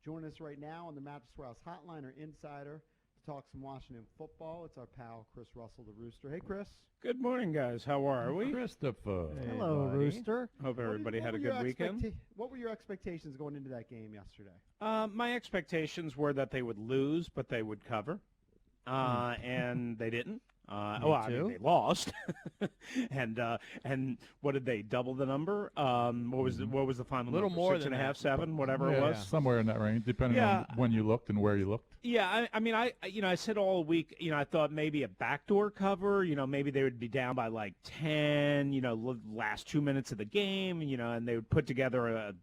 Joining us right now on the Mattress Warehouse Hotline or Insider to talk some Washington football. It's our pal, Chris Russell, the Rooster. Hey, Chris. Good morning, guys. How are we? Christopher. Hey, hello, buddy. Rooster. Hope everybody had a good weekend. What were your expectations going into that game yesterday? My expectations were that they would lose, but they would cover, and they didn't. I mean, they lost, and what did they double the number? What was the final? A little number? more 6.5, than that. 7, whatever it was. Somewhere in that range, depending on when you looked and where you looked. Yeah, I said all week, I thought maybe a backdoor cover, maybe they would be down by like 10, last 2 minutes of the game, and they would put together a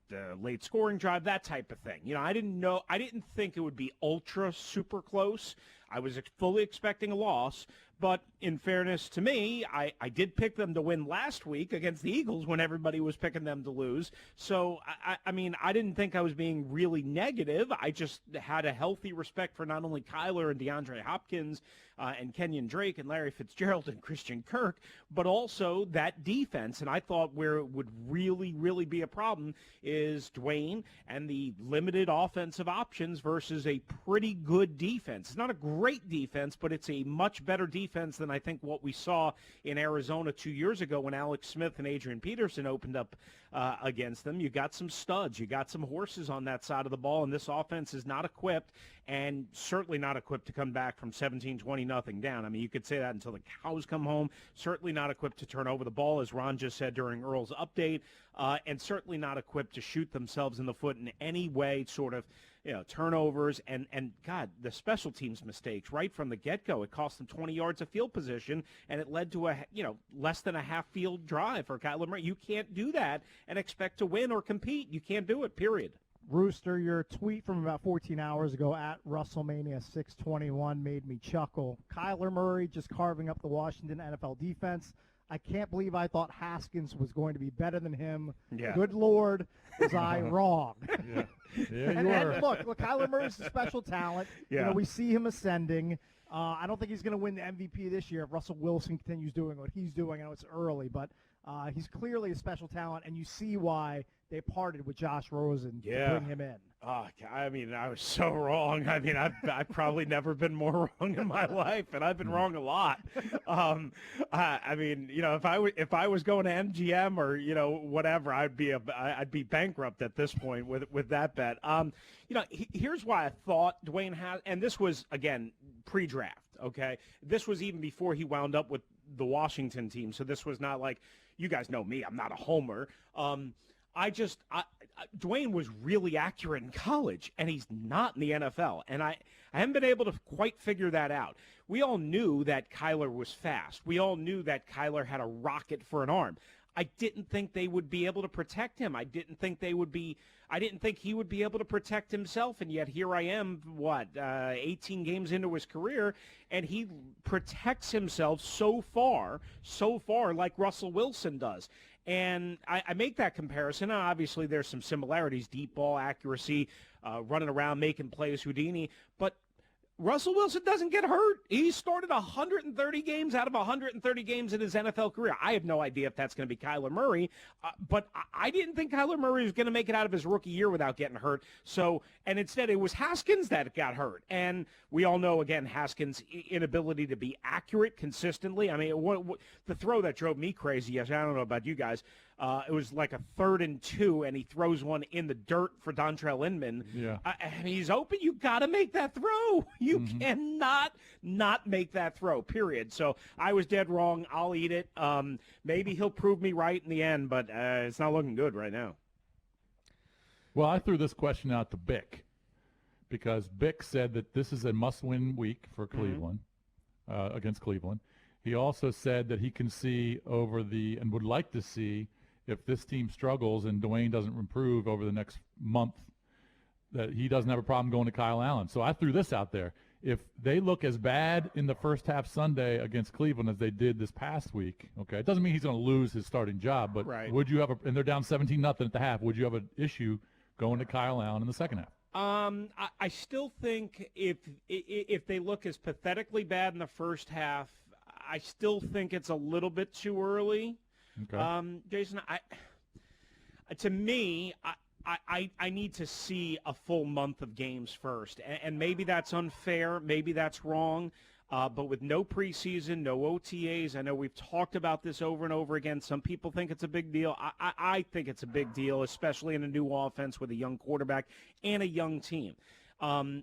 late scoring drive, that type of thing. I didn't think it would be ultra super close. I was fully expecting a loss, but in fairness to me, I did pick them to win last week against the Eagles when everybody was picking them to lose. So, I didn't think I was being really negative. I just had a healthy respect for not only Kyler and DeAndre Hopkins and Kenyon Drake and Larry Fitzgerald and Christian Kirk, but also that defense. And I thought where it would really, really be a problem is Dwayne and the limited offensive options versus a pretty good defense. It's not a great defense, but it's a much better defense than I think what we saw in Arizona 2 years ago when Alex Smith and Adrian Peterson opened up against them. You got some studs. You got some horses on that side of the ball, and this offense is not equipped, and certainly not equipped to come back from 17-20 nothing down. I mean, you could say that until the cows come home. Certainly not equipped to turn over the ball, as Ron just said during Earl's update, and certainly not equipped to shoot themselves in the foot in any way, sort of, turnovers and God, the special teams mistakes right from the get-go. It cost them 20 yards of field position, and it led to a less than a half-field drive for Kyler Murray. You can't do that and expect to win or compete. You can't do it, period. Rooster, your tweet from about 14 hours ago at WrestleMania621 made me chuckle. Kyler Murray just carving up the Washington NFL defense. I can't believe I thought Haskins was going to be better than him. Yeah. Good Lord, was I wrong. Yeah, you and were. look, Kyler Murray's a special talent. Yeah. We see him ascending. I don't think he's going to win the MVP this year if Russell Wilson continues doing what he's doing. I know it's early, but he's clearly a special talent, and you see why they parted with Josh Rosen to bring him in. I was so wrong. I've probably never been more wrong in my life, and I've been wrong a lot. If I was going to MGM or whatever, I'd be bankrupt at this point with that bet. Here's why I thought Dwayne has, and this was again pre-draft. Okay, this was even before he wound up with the Washington team, so this was not like, you guys know me, I'm not a homer. Dwayne was really accurate in college, and he's not in the NFL. And I haven't been able to quite figure that out. We all knew that Kyler was fast. We all knew that Kyler had a rocket for an arm. I didn't think they would be able to protect him. I didn't think he would be able to protect himself. And yet here I am, 18 games into his career, and he protects himself so far like Russell Wilson does. And I make that comparison. And obviously, there's some similarities, deep ball accuracy, running around, making plays, Houdini. But Russell Wilson doesn't get hurt. He started 130 games out of 130 games in his NFL career. I have no idea if that's going to be Kyler Murray, but I didn't think Kyler Murray was going to make it out of his rookie year without getting hurt. And instead it was Haskins that got hurt. And we all know, again, Haskins' inability to be accurate consistently. I mean, the throw that drove me crazy yesterday, I don't know about you guys, it was like a 3rd and 2, and he throws one in the dirt for Dontrell Inman. Yeah. He's open. You got to make that throw. You cannot not make that throw, period. So I was dead wrong. I'll eat it. Maybe he'll prove me right in the end, but it's not looking good right now. Well, I threw this question out to Bick because Bick said that this is a must-win week for Cleveland, against Cleveland. He also said that he can see and would like to see, if this team struggles and Dwayne doesn't improve over the next month, that he doesn't have a problem going to Kyle Allen. So I threw this out there. If they look as bad in the first half Sunday against Cleveland as they did this past week, okay, it doesn't mean he's going to lose his starting job, but would you have and they're down 17-0 at the half, would you have an issue going to Kyle Allen in the second half? I still think if they look as pathetically bad in the first half, I still think it's a little bit too early. Okay. Jason, to me, I need to see a full month of games first. And maybe that's unfair. Maybe that's wrong. But with no preseason, no OTAs, I know we've talked about this over and over again. Some people think it's a big deal. I think it's a big deal, especially in a new offense with a young quarterback and a young team.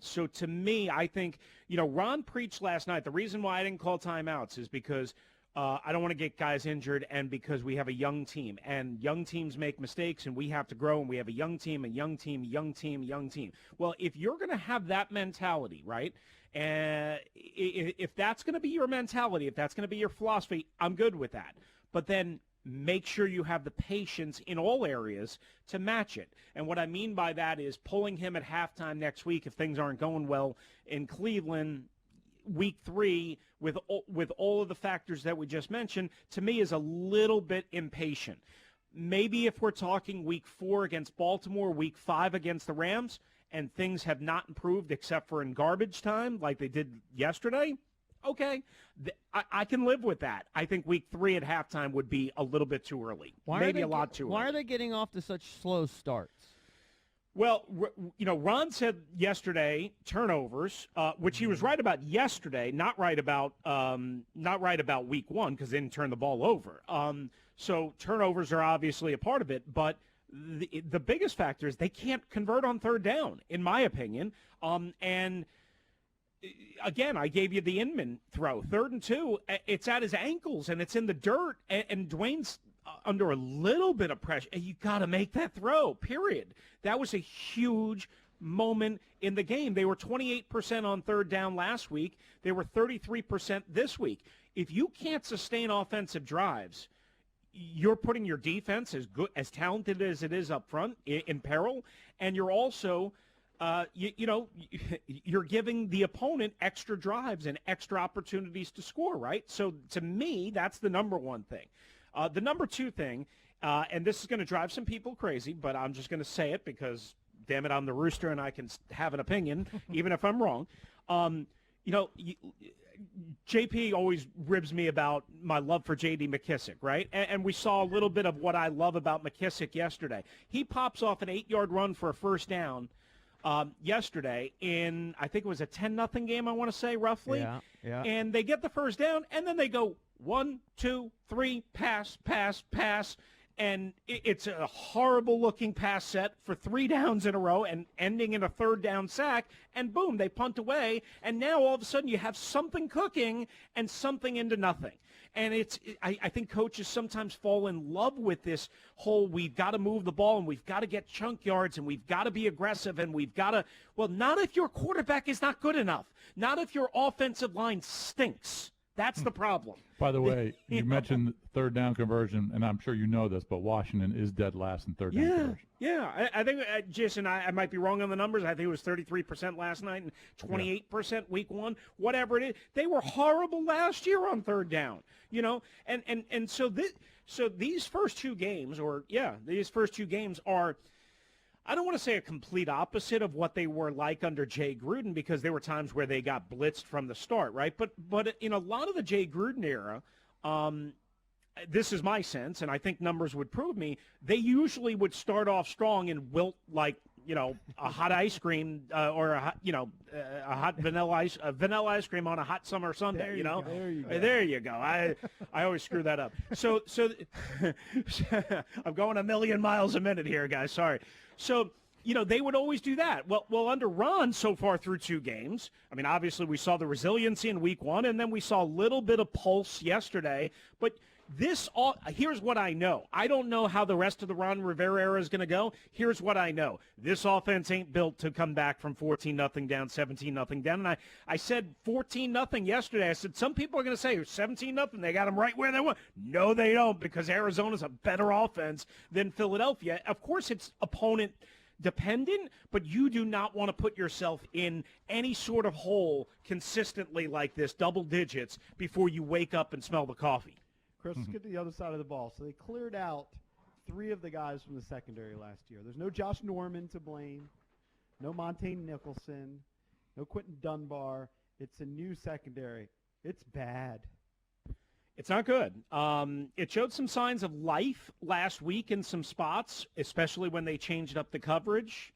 So to me, I think, Ron preached last night. The reason why I didn't call timeouts is because I don't want to get guys injured, and because we have a young team, and young teams make mistakes, and we have to grow, and we have a young team, a young team, young team, young team. Well, if you're going to have that mentality, right, and if that's going to be your mentality, if that's going to be your philosophy, I'm good with that. But then make sure you have the patience in all areas to match it. And what I mean by that is pulling him at halftime next week if things aren't going well in Cleveland week 3 with all of the factors that we just mentioned, to me is a little bit impatient. Maybe if we're talking week 4 against Baltimore, week 5 against the Rams, and things have not improved except for in garbage time like they did yesterday, okay, I can live with that. I think week 3 at halftime would be a little bit too early, maybe a lot too early. Why are they getting off to such slow starts? Well, Ron said yesterday turnovers, which he was right about yesterday, not right about week 1 because they didn't turn the ball over. So turnovers are obviously a part of it, but the biggest factor is they can't convert on third down, in my opinion. And again, I gave you the Inman throw, 3rd and 2. It's at his ankles and it's in the dirt, and Dwayne's under a little bit of pressure. You got to make that throw, period. That was a huge moment in the game. They were 28% on third down last week. They were 33% this week. If you can't sustain offensive drives, you're putting your defense, as talented as it is up front, in peril, and you're also you're giving the opponent extra drives and extra opportunities to score, right? So to me, that's the number one thing. The number 2 thing, and this is going to drive some people crazy, but I'm just going to say it because, damn it, I'm the rooster and I can have an opinion, even if I'm wrong. JP always ribs me about my love for J.D. McKissick, right? And we saw a little bit of what I love about McKissick yesterday. He pops off an 8-yard run for a first down yesterday in, I think it was a 10-0 game, I want to say, roughly. Yeah. And they get the first down, and then they go 1, 2, 3, pass, pass, pass. And it's a horrible-looking pass set for 3 downs in a row and ending in a 3rd down sack, and boom, they punt away, and now all of a sudden you have something cooking and something into nothing. And I think coaches sometimes fall in love with this whole we've got to move the ball and we've got to get chunk yards and we've got to be aggressive and we've got to – well, not if your quarterback is not good enough. Not if your offensive line stinks. That's the problem. By the way, you mentioned 3rd down conversion, and I'm sure you know this, but Washington is dead last in 3rd down conversion. Yeah. I think, Jason, I might be wrong on the numbers. I think it was 33% last night and 28% week 1, whatever it is. They were horrible last year on 3rd down, and so these first 2 games are, I don't want to say a complete opposite of what they were like under Jay Gruden, because there were times where they got blitzed from the start, right? But in a lot of the Jay Gruden era, this is my sense, and I think numbers would prove me, they usually would start off strong and wilt like, a hot ice cream or a hot vanilla ice cream on a hot summer Sunday, There you go. I always screw that up. So I'm going a million miles a minute here, guys. Sorry. So, they would always do that. Well, under Ron so far through 2 games, I mean, obviously we saw the resiliency in week 1, and then we saw a little bit of pulse yesterday. But here's what I know. I don't know how the rest of the Ron Rivera era is going to go. Here's what I know. This offense ain't built to come back from 14-0 down, 17-0 down. And I said 14-0 yesterday. I said some people are going to say 17-0. They got them right where they want. No, they don't, because Arizona's a better offense than Philadelphia. Of course, it's opponent dependent, but you do not want to put yourself in any sort of hole consistently like this, double digits, before you wake up and smell the coffee. Chris, let's get to the other side of the ball. So they cleared out 3 of the guys from the secondary last year. There's no Josh Norman to blame, no Montaigne Nicholson, no Quentin Dunbar. It's a new secondary. It's bad. It's not good. It showed some signs of life last week in some spots, especially when they changed up the coverage.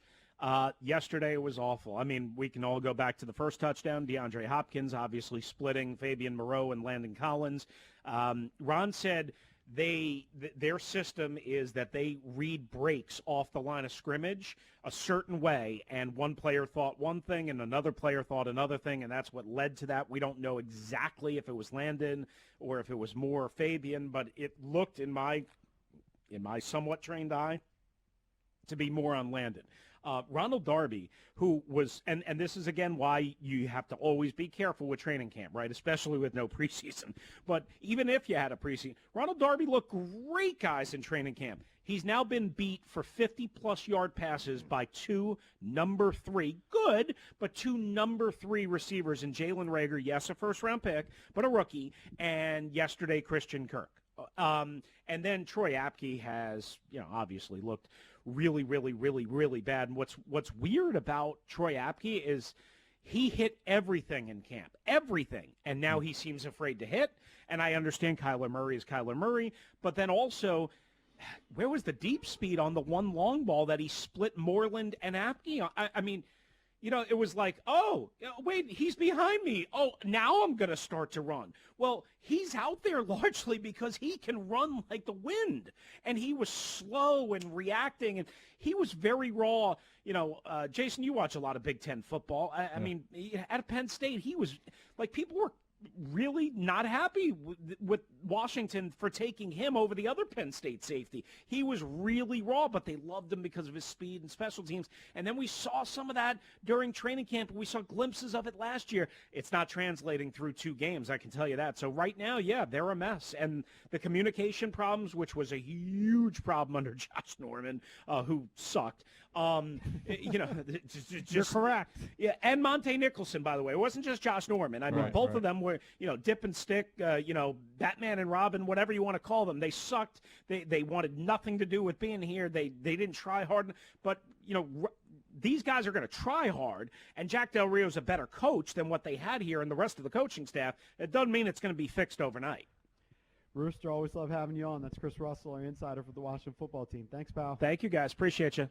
Yesterday it was awful. I mean, we can all go back to the first touchdown. DeAndre Hopkins obviously splitting Fabian Moreau and Landon Collins. Ron said their system is that they read breaks off the line of scrimmage a certain way, and one player thought one thing and another player thought another thing, and that's what led to that. We don't know exactly if it was Landon or if it was more Fabian, but it looked in my somewhat trained eye to be more on Landon. Ronald Darby, who was, and this is, again, why you have to always be careful with training camp, right, especially with no preseason. But even if you had a preseason, Ronald Darby looked great, guys, in training camp. He's now been beat for 50-plus yard passes by two number 3, good, but two number 3 receivers in Jalen Reagor, yes, a first-round pick, but a rookie, and yesterday Christian Kirk. And then Troy Apke has, obviously looked really, really, really, really bad. And what's weird about Troy Apke is he hit everything in camp, everything, and now he seems afraid to hit. And I understand Kyler Murray is Kyler Murray, but then also, where was the deep speed on the one long ball that he split Moreland and Apke on? I mean, it was like, oh, wait, he's behind me. Oh, now I'm going to start to run. Well, he's out there largely because he can run like the wind. And he was slow and reacting, and he was very raw. Jason, you watch a lot of Big Ten football. I mean, at Penn State, he was like, people were really not happy with Washington for taking him over the other Penn State safety. He was really raw, but they loved him because of his speed and special teams. And then we saw some of that during training camp. We saw glimpses of it last year. It's not translating through 2 games, I can tell you that. So right now, they're a mess. And the communication problems, which was a huge problem under Josh Norman, who sucked. You're correct. Yeah, and Monte Nicholson, by the way. It wasn't just Josh Norman. I mean, both of them were, dip and stick, Batman and Robin, whatever you want to call them. They sucked. They wanted nothing to do with being here. They didn't try hard. But, these guys are going to try hard, and Jack Del Rio's a better coach than what they had here and the rest of the coaching staff. It doesn't mean it's going to be fixed overnight. Rooster, always love having you on. That's Chris Russell, our insider for the Washington football team. Thanks, pal. Thank you, guys. Appreciate you.